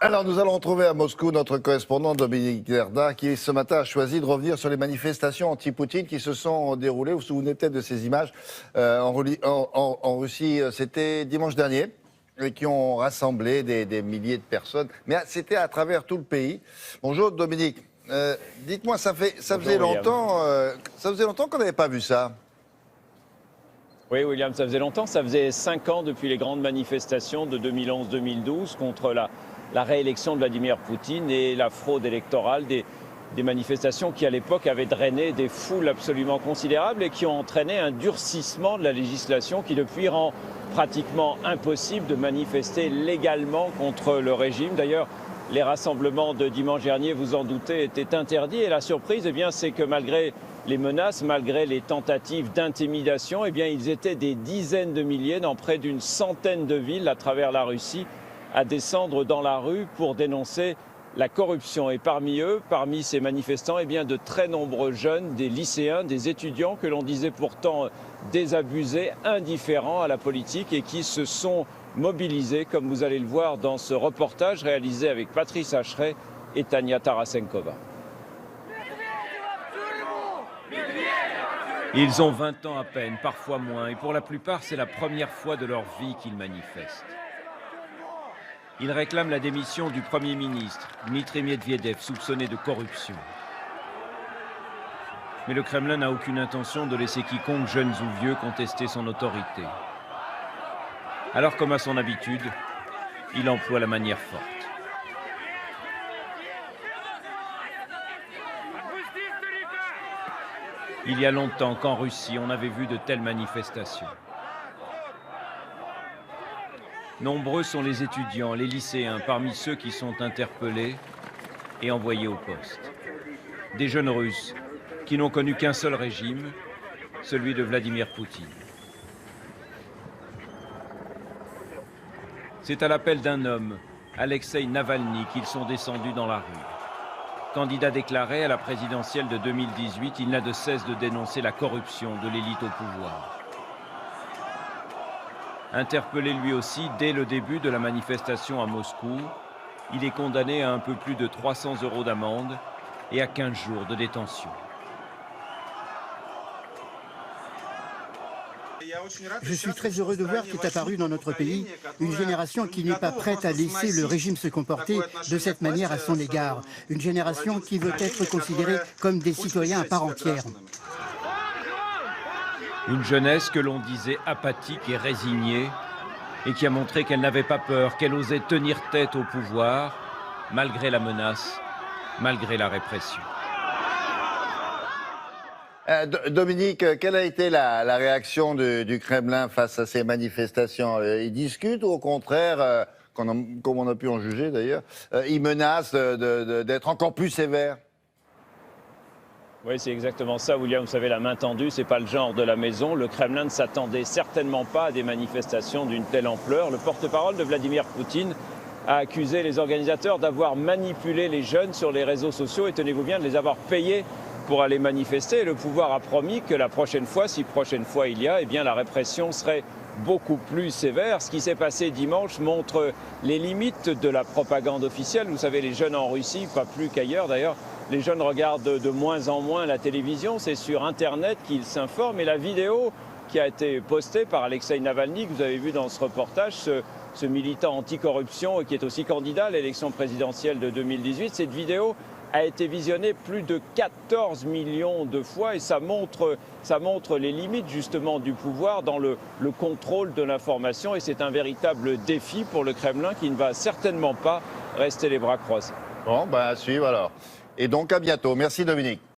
Alors, nous allons retrouver à Moscou notre correspondant Dominique Derda, qui ce matin a choisi de revenir sur les manifestations anti-Poutine qui se sont déroulées. Vous vous souvenez peut-être de ces images en Russie, c'était dimanche dernier, et qui ont rassemblé des milliers de personnes. Mais c'était à travers tout le pays. Bonjour Dominique. Dites-moi, ça faisait longtemps qu'on n'avait pas vu ça. Oui, William, ça faisait longtemps. Ça faisait 5 ans depuis les grandes manifestations de 2011-2012 contre la réélection de Vladimir Poutine et la fraude électorale, des manifestations qui, à l'époque, avaient drainé des foules absolument considérables et qui ont entraîné un durcissement de la législation qui, depuis, rend pratiquement impossible de manifester légalement contre le régime. D'ailleurs, les rassemblements de dimanche dernier, vous en doutez, étaient interdits. Et la surprise, c'est que malgré les menaces, malgré les tentatives d'intimidation, ils étaient des dizaines de milliers dans près d'une centaine de villes à travers la Russie à descendre dans la rue pour dénoncer la corruption. Et parmi eux, parmi ces manifestants, de très nombreux jeunes, des lycéens, des étudiants que l'on disait pourtant désabusés, indifférents à la politique et qui se sont mobilisés, comme vous allez le voir dans ce reportage réalisé avec Patrice Hacheret et Tania Tarasenkova. Ils ont 20 ans à peine, parfois moins, et pour la plupart, c'est la première fois de leur vie qu'ils manifestent. Ils réclament la démission du Premier ministre, Dmitri Medvedev, soupçonné de corruption. Mais le Kremlin n'a aucune intention de laisser quiconque, jeunes ou vieux, contester son autorité. Alors, comme à son habitude, il emploie la manière forte. Il y a longtemps qu'en Russie, on avait vu de telles manifestations. Nombreux sont les étudiants, les lycéens, parmi ceux qui sont interpellés et envoyés au poste. Des jeunes Russes qui n'ont connu qu'un seul régime, celui de Vladimir Poutine. C'est à l'appel d'un homme, Alexeï Navalny, qu'ils sont descendus dans la rue. Candidat déclaré à la présidentielle de 2018, il n'a de cesse de dénoncer la corruption de l'élite au pouvoir. Interpellé lui aussi dès le début de la manifestation à Moscou, il est condamné à un peu plus de 300 € d'amende et à 15 jours de détention. Je suis très heureux de voir qu'est apparue dans notre pays une génération qui n'est pas prête à laisser le régime se comporter de cette manière à son égard. Une génération qui veut être considérée comme des citoyens à part entière. Une jeunesse que l'on disait apathique et résignée et qui a montré qu'elle n'avait pas peur, qu'elle osait tenir tête au pouvoir, malgré la menace, malgré la répression. Dominique, quelle a été la réaction du Kremlin face à ces manifestations? Ils discutent ou au contraire, comme on a pu en juger d'ailleurs, ils menacent d'être encore plus sévères? Oui, c'est exactement ça, William. Vous savez, la main tendue, c'est pas le genre de la maison. Le Kremlin ne s'attendait certainement pas à des manifestations d'une telle ampleur. Le porte-parole de Vladimir Poutine a accusé les organisateurs d'avoir manipulé les jeunes sur les réseaux sociaux et, tenez-vous bien, de les avoir payés pour aller manifester. Et le pouvoir a promis que la prochaine fois, si prochaine fois il y a, la répression serait beaucoup plus sévère. Ce qui s'est passé dimanche montre les limites de la propagande officielle. Vous savez, les jeunes en Russie, pas plus qu'ailleurs d'ailleurs, les jeunes regardent de moins en moins la télévision. C'est sur Internet qu'ils s'informent. Et la vidéo qui a été postée par Alexeï Navalny, que vous avez vu dans ce reportage, ce militant anticorruption et qui est aussi candidat à l'élection présidentielle de 2018, cette vidéo a été visionnée plus de 14 millions de fois et ça montre les limites justement du pouvoir dans le contrôle de l'information et c'est un véritable défi pour le Kremlin qui ne va certainement pas rester les bras croisés. Bon, à suivre alors. Et donc à bientôt. Merci Dominique.